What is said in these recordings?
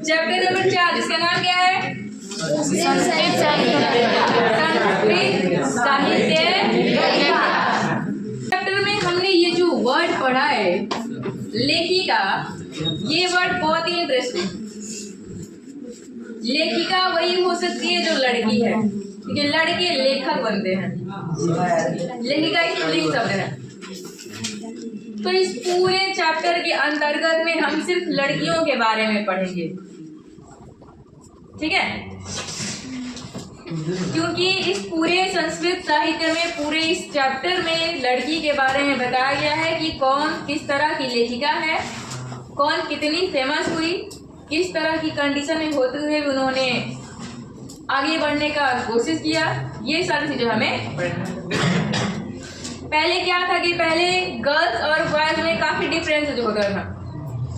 Chapter number 4 जिसका नाम क्या है? संस्कृत साहित्य। चैप्टर में हमने ये जो वर्ड पढ़ा है लेखिका, ये वर्ड बहुत ही इंटरेस्टिंग। लेखिका वही हो सकती है जो लड़की है, क्योंकि लड़के लेखक बनते हैं। लेखिका एक स्त्रीलिंग शब्द है। तो इस पूरे चैप्टर के अंतर्गत में हम सिर्फ लड़कियों के बारे में पढ़ेंगे, ठीक है? क्योंकि इस पूरे संस्कृत साहित्य में, पूरे इस चैप्टर में लड़की के बारे में बताया गया है कि कौन किस तरह की लेखिका है, कौन कितनी फेमस हुई, किस तरह की कंडीशन में होते हुए उन्होंने आगे बढ़ने का कोशिश किया। ये सारी चीजें हमें पढ़ना है। पहले क्या था कि पहले गर्ल्स और बॉयज में काफी डिफरेंस जो होता था,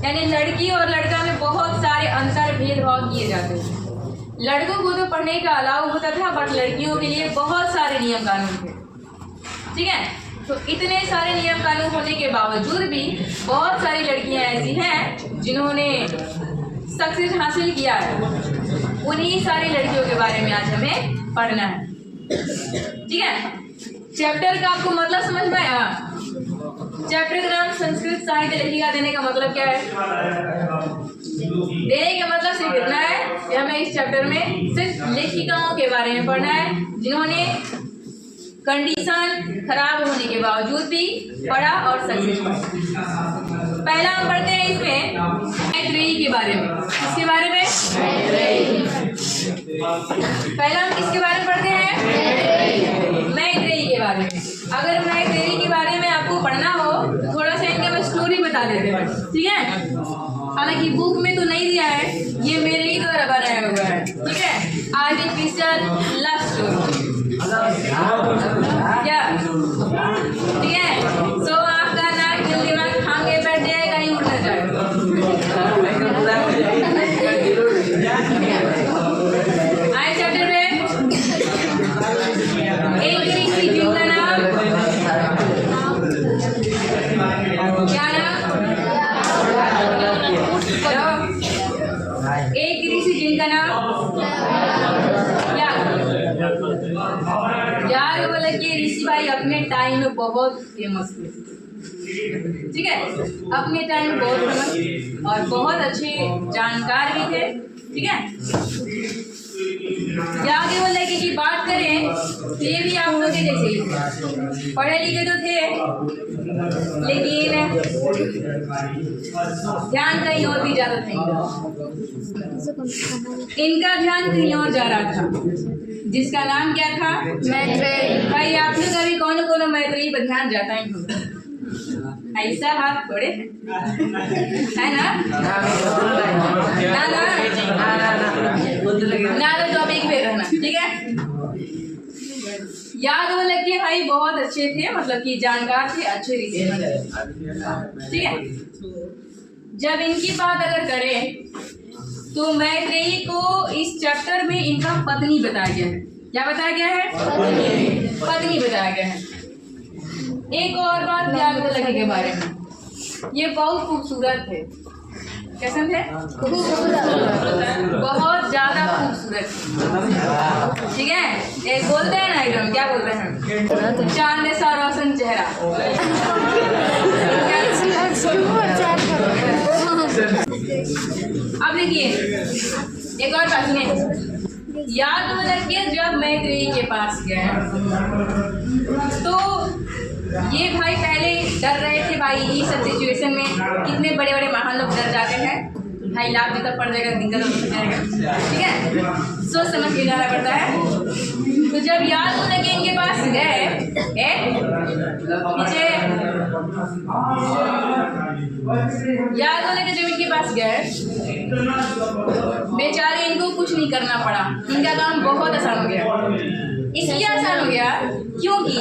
यानी लड़की और लड़का में बहुत सारे अंतर भेदभाव किए जाते थे। लड़कों को तो पढ़ने का अलाउ होता था, बट लड़कियों के लिए बहुत सारे नियम कानून थे, ठीक है? तो इतने सारे नियम कानून होने के बावजूद भी बहुत सारी लड़कियां ऐसी हैं जिन्होंने सक्सेस हासिल किया है। उन्हीं सारी लड़कियों के बारे में आज हमें पढ़ना है, ठीक है? चैप्टर का आपको मतलब समझ में आया? चैप्टर का नाम संस्कृत साहित्य लेखिका देने का मतलब क्या है? देने का मतलब सिर्फ इतना है कि हमें इस चैप्टर में सिर्फ लेखिकाओं के बारे में पढ़ना है जिन्होंने कंडीशन खराब होने के बावजूद भी पढ़ा और सक्सेस पाया। पहला हम पढ़ते हैं इसमें मैत्रेयी के बारे में। किसके बारे में? पहला हम किसके बारे में पढ़ते हैं? मैत्रेयी के बारे में। अगर मैत्रेयी के बारे में आपको पढ़ना हो तो थोड़ा सा इनका मैं स्टोरी बता देते हैं, ठीक है? हालांकि बुक में तो नहीं दिया है, ये मेरे ही द्वारा बनाया हुआ है, ठीक है? आर्टिफिशियल लव स्टोरी, क्या? ठीक है? सो आपका नाक दिल दिमाग खांगे बैठ जाए, कहीं उड़ ना जाए। आए चैप्टर में एक ऋषि जिनका नाम क्या नाम? एक ऋषि जिनका नाम क्या? यार बोला कि ऋषि भाई अपने टाइम में बहुत फेमस थे, ठीक है? अपने टाइम में बहुत फेमस और बहुत अच्छे जानकार भी थे, ठीक है? आगे वो लड़के की बात करें तो ये भी आप लोग के जैसे ही पढ़े लिखे तो थे, लेकिन ध्यान कहीं और भी ज्यादा था। इनका ध्यान कहीं और जा रहा था, जिसका नाम क्या था? मैत्रेयी। भाई आप लोग अभी कौन कौन मैत्रेयी पर ध्यान जाता है? ऐसा हाथ थोड़े है ना? ना तो आप एक पे रहना, ठीक है? याद वो लगे भाई बहुत अच्छे थे, मतलब कि जानकार थे, अच्छे ऋषि, ठीक है? जब इनकी बात अगर करें तो मैत्रेयी को इस चैप्टर में इनका पत्नी बताया गया है। क्या बताया गया है? पत्नी बताया गया है। एक और बात ध्यान में लगे के बारे में, ये बहुत खूबसूरत थे। कैसे थे? बहुत ज्यादा खूबसूरत, ठीक है? एक बोलते हैं ना, एकदम क्या बोलते हैं, चांद सा रोशन चेहरा। अब देखिए एक और बात सुनिए। याद हो लगे जब मैत्रेयी के पास गए तो ये भाई पहले डर रहे थे भाई, इस सब सिचुएशन में कितने बड़े बड़े महान लोग डर जाते हैं भाई, लाभ में तब पड़ जाएगा, दिक्कत हो जाएगा, ठीक है? सोच समझ के जाना पड़ता है। तो जब याद होने के इनके पास गए, पीछे याद होने के जब इनके पास गए, बेचारे इनको कुछ नहीं करना पड़ा, इनका काम बहुत आसान हो गया। इसलिए आसान हो गया क्योंकि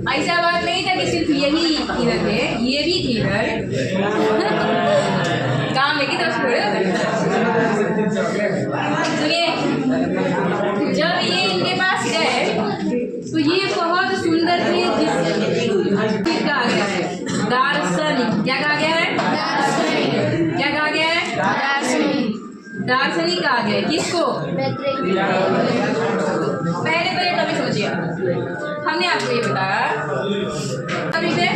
ऐसा बात नहीं था कि सिर्फ यही इधर थे, ये भी थी इधर, काम एक ही तरफ थोड़े होता है। सुनिए, जब ये इनके पास गए तो ये बहुत सुंदर थे, जिस कहा गया है दार्शनिक। क्या कहा गया है? क्या कहा गया है? दार्शनिक कहा गया है। किसको? पहले टॉपिक समझिए। हमने आपको ये बताया अभी से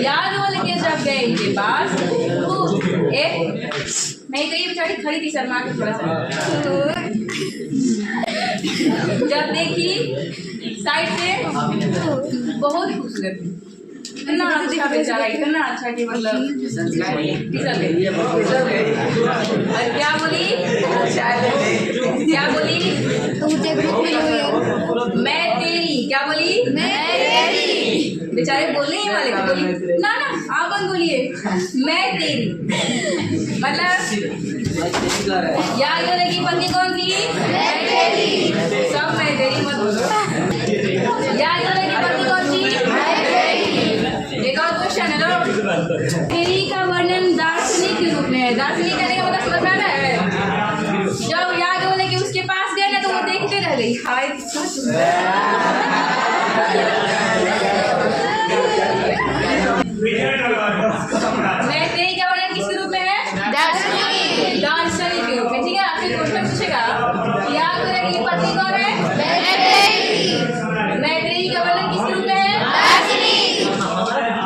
याज्ञवल्क्य जब गए इनके पास तो एक नहीं तो ये बेचारी खड़ी थी शर्मा के थोड़ा सा, तो जब देखी साइड से बहुत खूबसूरत थी, इतना अच्छा बेचारा, इतना अच्छा कि मतलब क्या बोली? मैं तेरी। क्या बोली? मैं तेरी। बेचारे बोलने ही वाले थे, बोली ना आप बंद बोलिए, मैं तेरी। मतलब याज्ञवल्क्य की पत्नी कौन थी? मैं तेरी। सब मैं तेरी मत बोलो। याज्ञवल्क्य की पत्नी कौन थी? एक और क्वेश्चन है लो। तेरी का वर्णन दार्शनिक के रूप में है। दार्शनिक कहने का मतलब समझ में आ रहा है? जब याज्ञवल्क्य उसके पास गए ना तो वो देखते रह गई। हाय मैं तेरी का वर्णन किसके रूप में है? दार्शनिक। दार्शनिक के रूप में। ठीक है, आपसे क्वेश्चन पूछेगा याज्ञवल्क्य की पत्नी कौन है? मैं तेरी। मैं तेरी का वर्णन किसके रूप में है? दार्शनिक।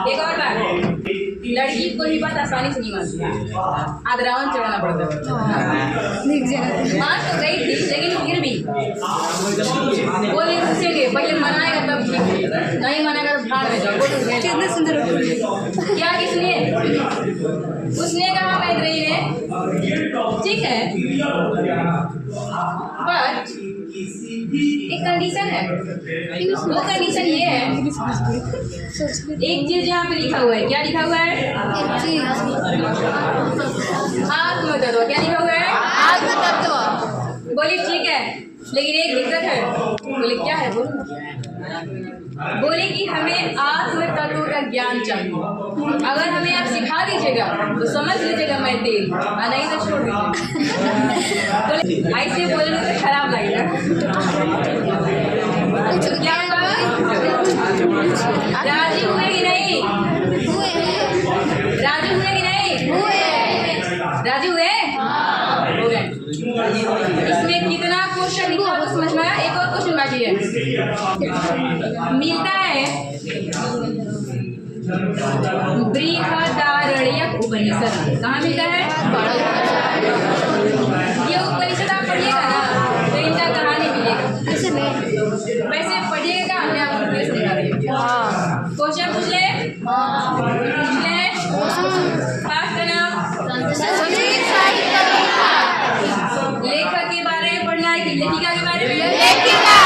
एक और बात, लड़की को ही बात आसानी से नहीं मानती, आदरावन चढ़ाना पड़ता है। मान तो गई थी लेकिन फिर भी बोले पूछेंगे, पहले मनाएगा तब ठीक, नहीं मनाएगा तो भाड़ में जाओ। कितने सुंदर क्या किसने? उसने कहा मैत्रेयी ने, ठीक है, बट एक कंडीशन है। वो कंडीशन ये है, एक चीज यहाँ पे लिखा हुआ है। क्या लिखा हुआ है? आत्मतत्व। क्या लिखा हुआ है? आत्मतत्व। बोली ठीक है, लेकिन एक दिक्कत है। बोले क्या है? बोले कि हमें आत्म तत्व का ज्ञान चाहिए। अगर हमें आप सिखा दीजिएगा तो समझ लीजिएगा मैं तेरी, नहीं तो छोड़ दीजिएगा। ऐसे बोलने तो खराब लगेगा। क्या राजी हुए कि नहीं? राजी हुए कि नहीं? राजी हुए? हो गए। इसमें कितना क्वेश्चन लिखा तो समझ में आया? एक और क्वेश्चन बाकी है। मिलता है बृहदारण्यक उपनिषद। कहाँ मिलता है? ये उपनिषद आप पढ़िएगा ना तो इनका कहानी मिलेगा। वैसे पढ़िएगा, हमने आपको समझा रही है। क्वेश्चन पूछ ले, पूछ ले। पास का नाम लेखक के बारे में पढ़ना है कि लेखिका के बारे में? लेखिका।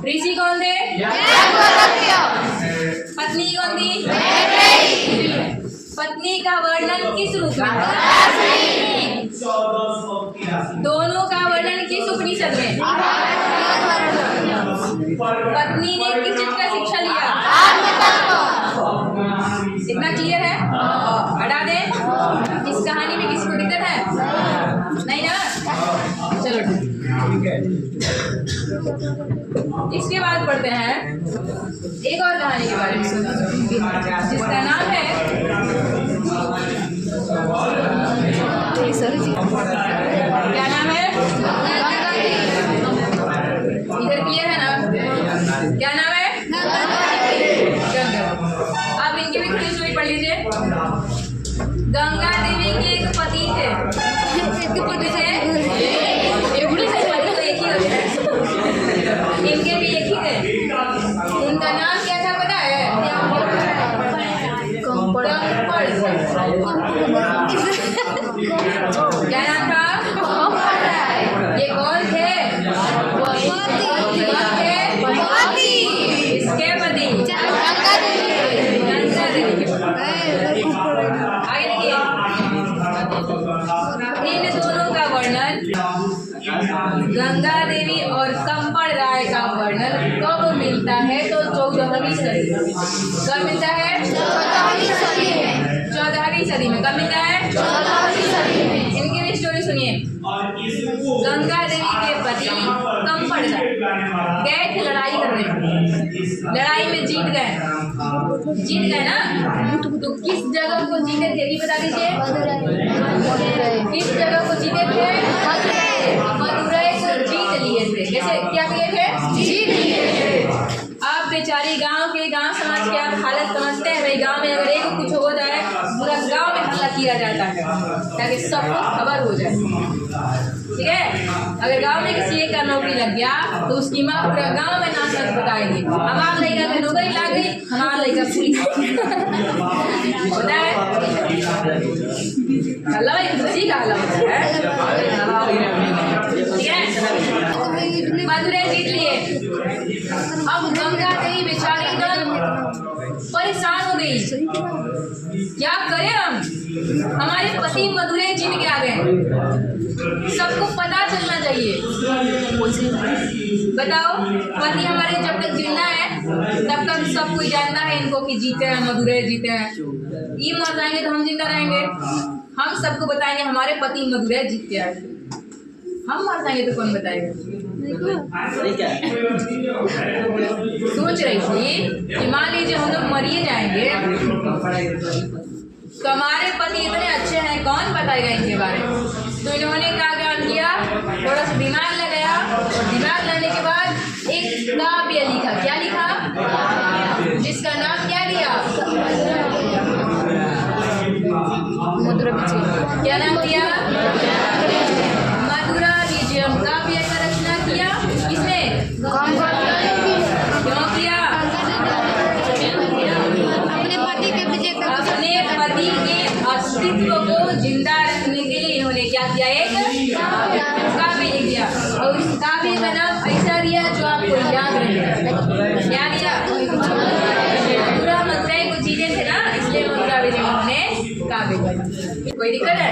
ऋषि कौन थे? पत्नी कौन थी? पत्नी का वर्णन किस रूप में? दोनों का वर्णन किस उपनिषद में? पत्नी ने किस चीज का शिक्षा लिया? इतना क्लियर है? हटा दे। इस कहानी में किसी को दिक्कत है? नहीं ना? चलो ठीक है। इसके बाद पढ़ते हैं एक और कहानी के बारे में, जिसका नाम है, क्या नाम है? इधर क्लियर है ना? क्या नाम है? गंगा। अब इनकी भी थोड़ी स्टोरी पढ़ लीजिए। गंगा देवी के एक पति थे। इनके भी एक ही थे। उनका नाम क्या था पता है? क्या नाम था? ये कौन थे? इसके पति आगे देखिए, इन दोनों का वर्णन, गंगा देवी और कंपड़ राय का वर्णन कब मिलता है? तो 14वीं सदी। कब मिलता है? 14वीं सदी गंगा देवी के पति कम पड़ गए थे लड़ाई करने, लड़ाई में जीत गए ना। तो किस जगह को जीते थे ये बता दीजिए। किस जगह को जीते थे? मदुरै को जीत लिए थे। कैसे क्या किए थे? जीत लिए थे। आप बेचारी गांव समाज के आप हालत समझते हैं। भाई गांव में अगर एक कुछ हो जाए पूरा गांव में हल्ला किया जाता है ताकि सबको खबर हो जाए, ठीक है। अगर गांव में किसी एक का नौकरी लग गया तो उसकी माँ पूरा गांव में नाच नाच बताएगी, हमारा लड़का का नौकरी लग गई, हमारा लड़का पुलिस होता है। हल्ला भाई खुशी का हल्ला होता है, ठीक है। मदुरै जीत लिए। अब गंगा देवी बेचारी एकदम परेशान हो गई, क्या करें हम, हमारे पति मदुरै जीत के आ गए, सबको पता चलना चाहिए। बताओ, पति हमारे जब तक जिंदा है तब तक सब कोई जानता है इनको कि जीते हैं, मदुरै जीते हैं। ये मर जाएंगे तो हम जिंदा रहेंगे, हम सबको बताएंगे हमारे पति मदुरै जीत के आए। हम मर जाएंगे तो कौन बताएगा। सोच रही थी कि मान लीजिए हम लोग मरिए जाएंगे तो हमारे पति इतने अच्छे हैं, कौन बताएगा इनके बारे में। तो इन्होंने क्या काम किया, थोड़ा सा दिमाग लगाया और दिमाग लगाने के बाद एक काव्य लिखा। क्या लिखा? जिसका नाम क्या दिया? क्या नाम दिया? मधुरा विजयम काव्य का रचना किया। किसने? क्यों किया? अपने पति के अस्तित्व को जिंदा रखने के लिए इन्होंने क्या किया, एक काव्य लिख दिया। और उस काव्य का नाम ऐसा दिया जो आपको याद रहे। क्या दिया? मदुरा मदुरै को जीते थे ना, इसलिए मदुरा विजय उन्होंने काव्य। कोई दिक्कत है?